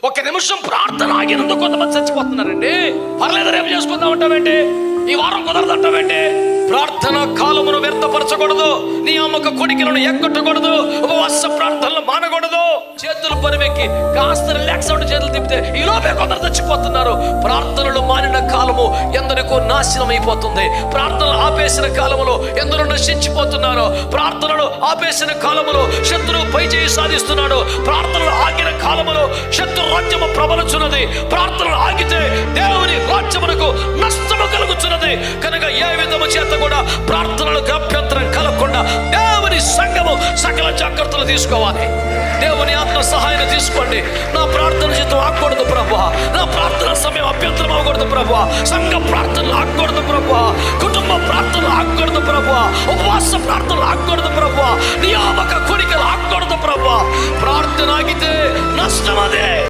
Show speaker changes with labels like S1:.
S1: ఒక నిమిషం ప్రార్థన ఆగినందుకు కొంతమంది చచ్చిపోతున్నారండి. పర్లేదు రేపు చేసుకుందాం అంటావేంటి, ఈ వారం కుదరదంటావేంటి? ప్రార్థన కాలమును వ్యర్థపరచకూడదు, నీ అమ్మక కొడికలను ఎక్కట్టకూడదు, ఉపవాస ప్రార్థనలు మానకూడదు. చేతులు పరివెక్కి కాస్త రిలాక్స్ అవుట్ చేతులు తిప్పితే ఈ లోపే కొందరు చచ్చిపోతున్నారు. ప్రార్థనలు మానిన కాలము ఎందరికో నాశనం అయిపోతుంది. ప్రార్థనలు ఆపేసిన కాలములో ఎందరో నశించిపోతున్నారు. ప్రార్థనలు ఆపేసిన కాలములో శత్రువు పై చేయి సాధిస్తున్నాడు. ప్రార్థనలు ఆగిన కాలములో శత్రు రాజ్యము ప్రబలుచున్నది. ప్రార్థనలు ఆగితే దేవుని రాజ్యమునకు నష్టము కలుగుతున్నది. కనుక ఏ విధము చేత కూడా ప్రార్థనలకు అభ్యంతరం కలగకుండా దేవుని సంఘము సకల జాగ్రత్తలు తీసుకోవాలి. దేవుని ఆత్మ సహాయం తీసుకోండి. నా ప్రార్థన జీవితం ఆగకూడదు ప్రభువా, నా ప్రార్థన సమయం అభ్యంతరం అవ్వకూడదు ప్రభువా, సంఘ ప్రార్థనలు ఆగకూడదు ప్రభువా, కుటుంబ ప్రార్థనలు ఆగకూడదు ప్రభువా, ఉపవాస ప్రార్థనలు ఆగకూడదు ప్రభువా, నియామక కోరికలు ఆగకూడదు ప్రభువా. ప్రార్థన ఆగితే నష్టం అదే.